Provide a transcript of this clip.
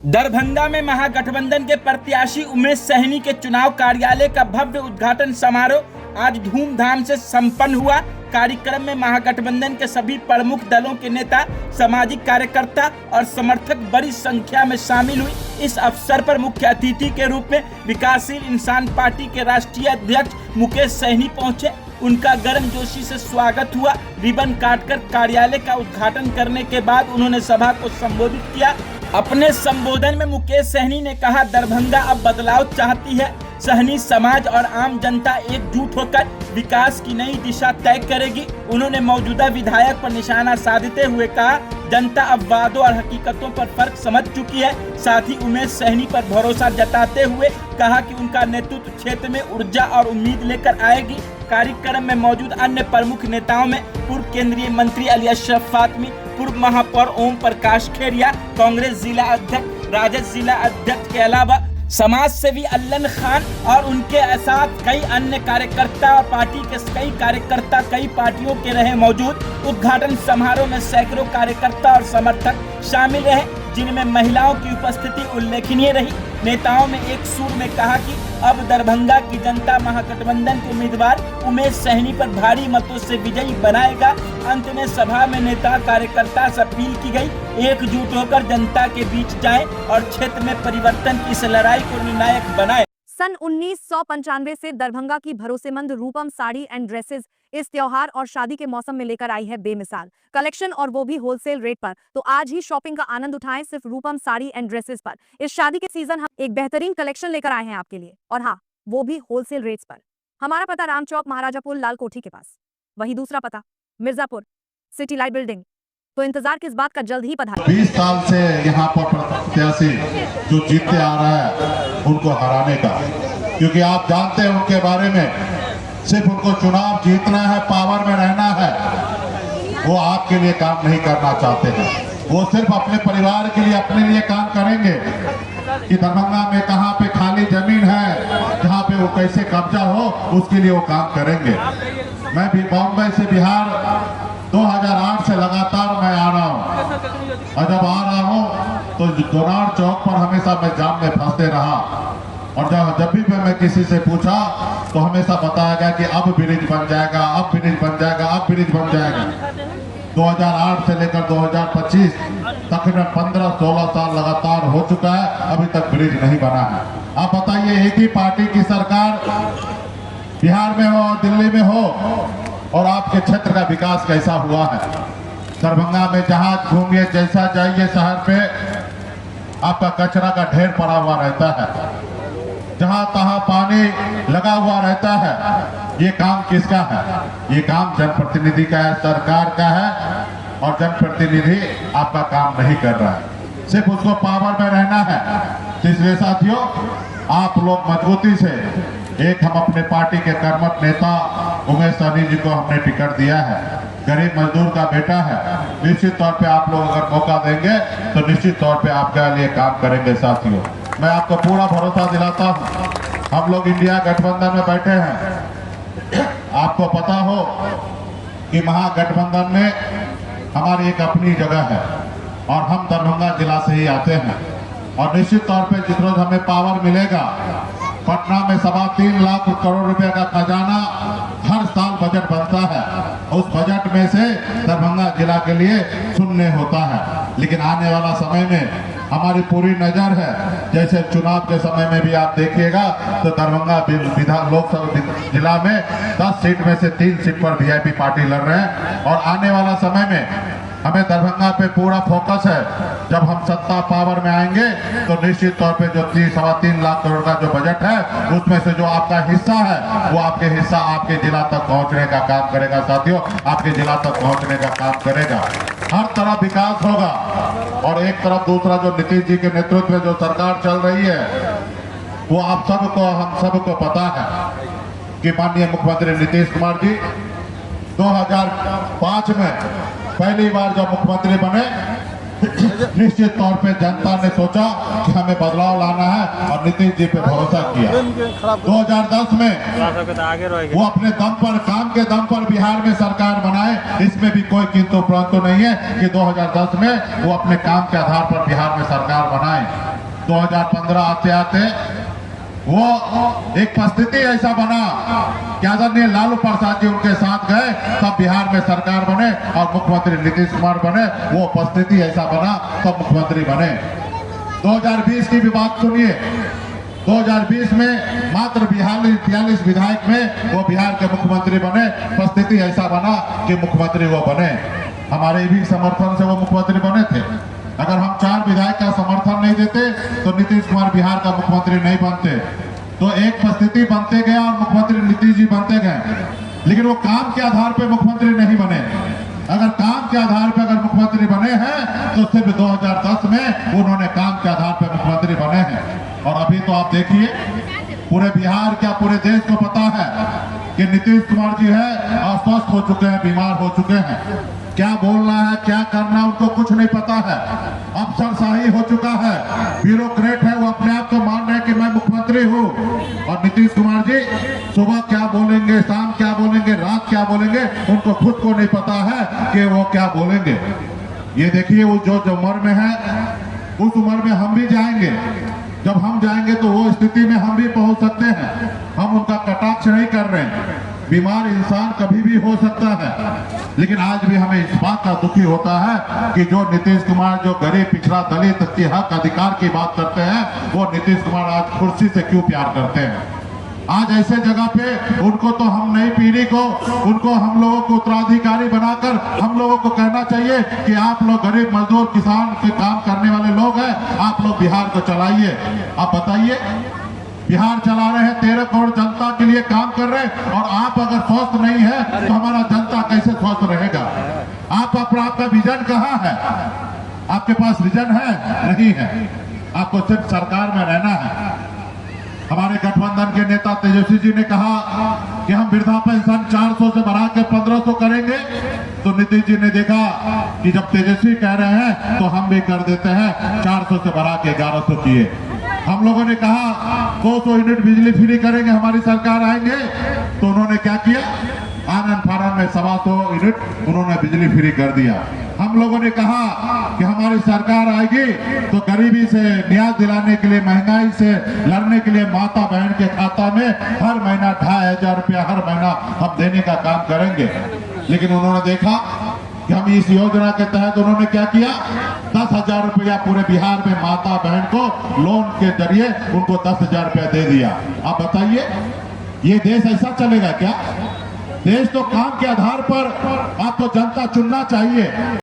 दरभंगा में महागठबंधन के प्रत्याशी उमेश सहनी के चुनाव कार्यालय का भव्य उद्घाटन समारोह आज धूमधाम से संपन्न हुआ। कार्यक्रम में महागठबंधन के सभी प्रमुख दलों के नेता, सामाजिक कार्यकर्ता और समर्थक बड़ी संख्या में शामिल हुए। इस अवसर पर मुख्य अतिथि के रूप में विकासशील इंसान पार्टी के राष्ट्रीय अध्यक्ष मुकेश सहनी पहुंचे। उनका गर्मजोशी से स्वागत हुआ। रिबन काटकर कार्यालय का उद्घाटन करने के बाद उन्होंने सभा को संबोधित किया। अपने संबोधन में मुकेश सहनी ने कहा, दरभंगा अब बदलाव चाहती है। सहनी समाज और आम जनता एकजुट होकर विकास की नई दिशा तय करेगी। उन्होंने मौजूदा विधायक पर निशाना साधते हुए कहा, जनता अब वादों और हकीकतों पर फर्क समझ चुकी है। साथ ही उमेश सहनी पर भरोसा जताते हुए कहा कि उनका नेतृत्व क्षेत्र में ऊर्जा और उम्मीद लेकर आएगी। कार्यक्रम में मौजूद अन्य प्रमुख नेताओं में पूर्व केंद्रीय मंत्री अली अशरफ फातमी, पूर्व महापौर ओम प्रकाश खेरिया, कांग्रेस जिला अध्यक्ष, राजद जिला अध्यक्ष के अलावा समाज सेवी अल्लन खान और उनके साथ कई अन्य कार्यकर्ता और पार्टी के कई कार्यकर्ता कई पार्टियों के रहे मौजूद। उद्घाटन समारोह में सैकड़ों कार्यकर्ता और समर्थक शामिल रहे, जिनमें महिलाओं की उपस्थिति उल्लेखनीय रही। नेताओं में एक सुर में कहा कि अब दरभंगा की जनता महागठबंधन के उम्मीदवार उमेश सहनी पर भारी मतों से विजयी बनाएगा। अंत में सभा में नेता कार्यकर्ता से अपील की गई, एकजुट होकर जनता के बीच जाएं और क्षेत्र में परिवर्तन की इस लड़ाई को निर्णायक बनाएं। सन 1995 से दरभंगा की भरोसेमंद रूपम साड़ी एंड ड्रेसेस इस त्योहार और शादी के मौसम में लेकर आई है बेमिसाल कलेक्शन, और वो भी होलसेल रेट पर। तो आज ही शॉपिंग का आनंद उठाएं सिर्फ रूपम साड़ी एंड ड्रेसेस पर। इस शादी के सीजन हम एक बेहतरीन कलेक्शन लेकर आए हैं आपके लिए, और हाँ, वो भी होलसेल रेट्स पर। हमारा पता राम चौक, महाराजा पुल, लाल कोठी के पास। वही दूसरा पता मिर्जापुर, सिटी लाइट बिल्डिंग। तो इंतजार किस बात का, जल्द ही पधारें। 20 साल से यहाँ पर प्रत्याशी जो जीतते आ रहा है उनको हराने का, क्योंकि आप जानते हैं उनके बारे में, सिर्फ उनको चुनाव जीतना है, पावर में रहना है। वो आपके लिए काम नहीं करना चाहते हैं। वो सिर्फ अपने परिवार के लिए, अपने लिए काम करेंगे कि दरभंगा में कहाँ पे खाली जमीन है, जहाँ पे वो कैसे कब्जा हो, उसके लिए वो काम करेंगे। मैं भी बॉम्बे से बिहार 2008 से लगातार मैं आ रहा हूँ, और जब आ रहा हूँ तो दोनार चौक पर हमेशा मैं जाम में फंसते रहा। और जब भी मैं किसी से पूछा तो हमेशा बताया गया कि अब ब्रिज बन जाएगा, अब ब्रिज बन जाएगा, अब ब्रिज बन जाएगा। 2008 से लेकर 2025 तकरीबन 15-16 साल लगातार हो चुका है, अभी तक ब्रिज नहीं बना है। आप बताइए, एक ही पार्टी की सरकार बिहार में हो, दिल्ली में हो, और आपके क्षेत्र का विकास कैसा हुआ है? दरभंगा में जहां घूमिए, जैसा जाइए शहर पे, आपका कचरा का ढेर पड़ा हुआ रहता है, जहां तहां पानी लगा हुआ रहता है। ये काम किसका है? ये काम जनप्रतिनिधि का है, सरकार का है, और जनप्रतिनिधि आपका काम नहीं कर रहा है, सिर्फ उसको पावर में रहना है। इसलिए साथियों, आप लोग मजबूती से, एक हम अपने पार्टी के कर्मठ नेता उमेश सहनी जी को हमने टिकट दिया है, गरीब मजदूर का बेटा है। निश्चित तौर पे आप लोग अगर मौका देंगे तो निश्चित तौर पे आपके लिए काम करेंगे। साथियों, मैं आपको पूरा भरोसा दिलाता हूँ, हम लोग इंडिया गठबंधन में बैठे हैं। आपको पता हो कि महागठबंधन में हमारी एक अपनी जगह है, और हम दरभंगा जिला से ही आते हैं। और निश्चित तौर पे जिस रोज हमें पावर मिलेगा, पटना में 3.25 लाख करोड़ रुपए का खजाना हर साल बजट बनता है, उस बजट में से दरभंगा जिला के लिए शून्य होता है। लेकिन आने वाला समय में हमारी पूरी नजर है, जैसे चुनाव के समय में भी आप देखिएगा तो दरभंगा लोकसभा जिला में 10 सीट में से 3 सीट पर वीआईपी पार्टी लड़ रहे हैं। और आने वाला समय में हमें दरभंगा पे पूरा फोकस है। जब हम सत्ता पावर में आएंगे तो निश्चित तौर पे जो 3.25 लाख करोड़ का जो बजट है, उसमें से जो आपका हिस्सा है, वो आपके हिस्सा आपके जिला तक पहुंचने का काम करेगा। साथियों, आपके जिला तक पहुंचने का काम करेगा। हर तरफ विकास होगा। और एक तरफ दूसरा, जो नीतीश जी के नेतृत्व में जो सरकार चल रही है, वो आप सबको, हम सबको पता है कि माननीय मुख्यमंत्री नीतीश कुमार जी 2005 में पहली बार जब मुख्यमंत्री बने, निश्चित तौर पे जनता ने सोचा कि हमें बदलाव लाना है, और नीतीश जी पे भरोसा किया। 2010 में वो अपने दम पर, काम के दम पर बिहार में सरकार बनाए। इसमें भी कोई किंतु परंतु नहीं है कि 2010 में वो अपने काम के आधार पर बिहार में सरकार बनाए। 2015 आते आते वो एक परिस्थिति ऐसा बना कि आदरणीय लालू प्रसाद जी उनके साथ गए, तब बिहार में सरकार बने और मुख्यमंत्री नीतीश कुमार बने। वो परिस्थिति ऐसा बना तब मुख्यमंत्री बने। 2020 की भी बात सुनिए। 2020 में मात्र 42 विधायक में वो बिहार के मुख्यमंत्री बने। परिस्थिति ऐसा बना कि मुख्यमंत्री वो बने। हमारे भी समर्थन से वो मुख्यमंत्री बने थे। अगर हम 4 विधायक का समर्थन नहीं देते तो नीतीश कुमार बिहार का मुख्यमंत्री नहीं बनते। तो एक परिस्थिति बनते गया और मुख्यमंत्री नीतीश जी बनते गए, लेकिन वो काम के आधार पर मुख्यमंत्री नहीं बने। अगर काम के आधार पर अगर मुख्यमंत्री बने हैं तो सिर्फ 2010 में उन्होंने काम के आधार पर मुख्यमंत्री बने हैं। और अभी तो आप देखिए पूरे बिहार क्या पूरे देश को पता है कि नीतीश कुमार जी है अस्वस्थ हो चुके हैं, बीमार हो चुके हैं। क्या बोलना है क्या करना उनको कुछ नहीं पता है। अफसरशाही हो चुका है, ब्यूरोक्रेट है, वो अपने आप को मान रहे हैं कि मैं मुख्यमंत्री हूँ। और नीतीश कुमार जी सुबह क्या बोलेंगे, शाम क्या बोलेंगे, रात क्या बोलेंगे, उनको खुद को नहीं पता है कि वो क्या बोलेंगे। ये देखिए वो जो उम्र में है उस उम्र में हम भी जाएंगे। जब हम जाएंगे तो वो स्थिति में हम भी पहुंच सकते हैं। हम उनका कटाक्ष नहीं कर रहे हैं। बीमार इंसान कभी भी हो सकता है, लेकिन आज भी हमें इस बात का दुखी होता है कि जो नीतीश कुमार जो गरीब पिछड़ा दलित के हक अधिकार की बात करते हैं, वो नीतीश कुमार आज कुर्सी से क्यों प्यार करते हैं। आज ऐसे जगह पे उनको तो हम नई पीढ़ी को उनको हम लोगों को उत्तराधिकारी बनाकर हम लोगों को कहना चाहिए कि आप लोग गरीब मजदूर किसान के काम करने वाले लोग हैं, आप लोग बिहार को चलाइए। आप बताइए, बिहार चला रहे हैं, 13 करोड़ जनता के लिए काम कर रहे हैं, और आप अगर स्वस्थ नहीं है तो हमारा जनता कैसे स्वस्थ रहेगा। आपका विजन कहाँ है? आपके पास विजन है? नहीं है। आपको सिर्फ सरकार में रहना है। हमारे गठबंधन के नेता तेजस्वी जी ने कहा कि हम वृद्धा पेंशन 400 से बढ़ा के 1500 करेंगे, तो नीतीश जी ने देखा कि जब तेजस्वी कह रहे हैं तो हम भी कर देते हैं, 400 से बढ़ा के 1100 किए। हम लोगों ने कहा 200 यूनिट बिजली फ्री करेंगे, हमारी सरकार आएंगे, तो उन्होंने क्या किया, आनंद फानन में 125 यूनिट उन्होंने बिजली फ्री कर दिया। हम लोगों ने कहा कि हमारी सरकार आएगी तो गरीबी से न्याय दिलाने के लिए, महंगाई से लड़ने के लिए माता बहन के खाता में हर महीना 2500 रुपया हर महीना हम देने का काम करेंगे। लेकिन उन्होंने देखा कि हम इस योजना के तहत उन्होंने क्या किया, 10,000 रुपया पूरे बिहार में माता बहन को लोन के जरिए उनको 10,000 रुपया दे दिया। आप बताइए, ये देश ऐसा चलेगा क्या? देश तो काम के आधार पर आपको जनता चुनना चाहिए।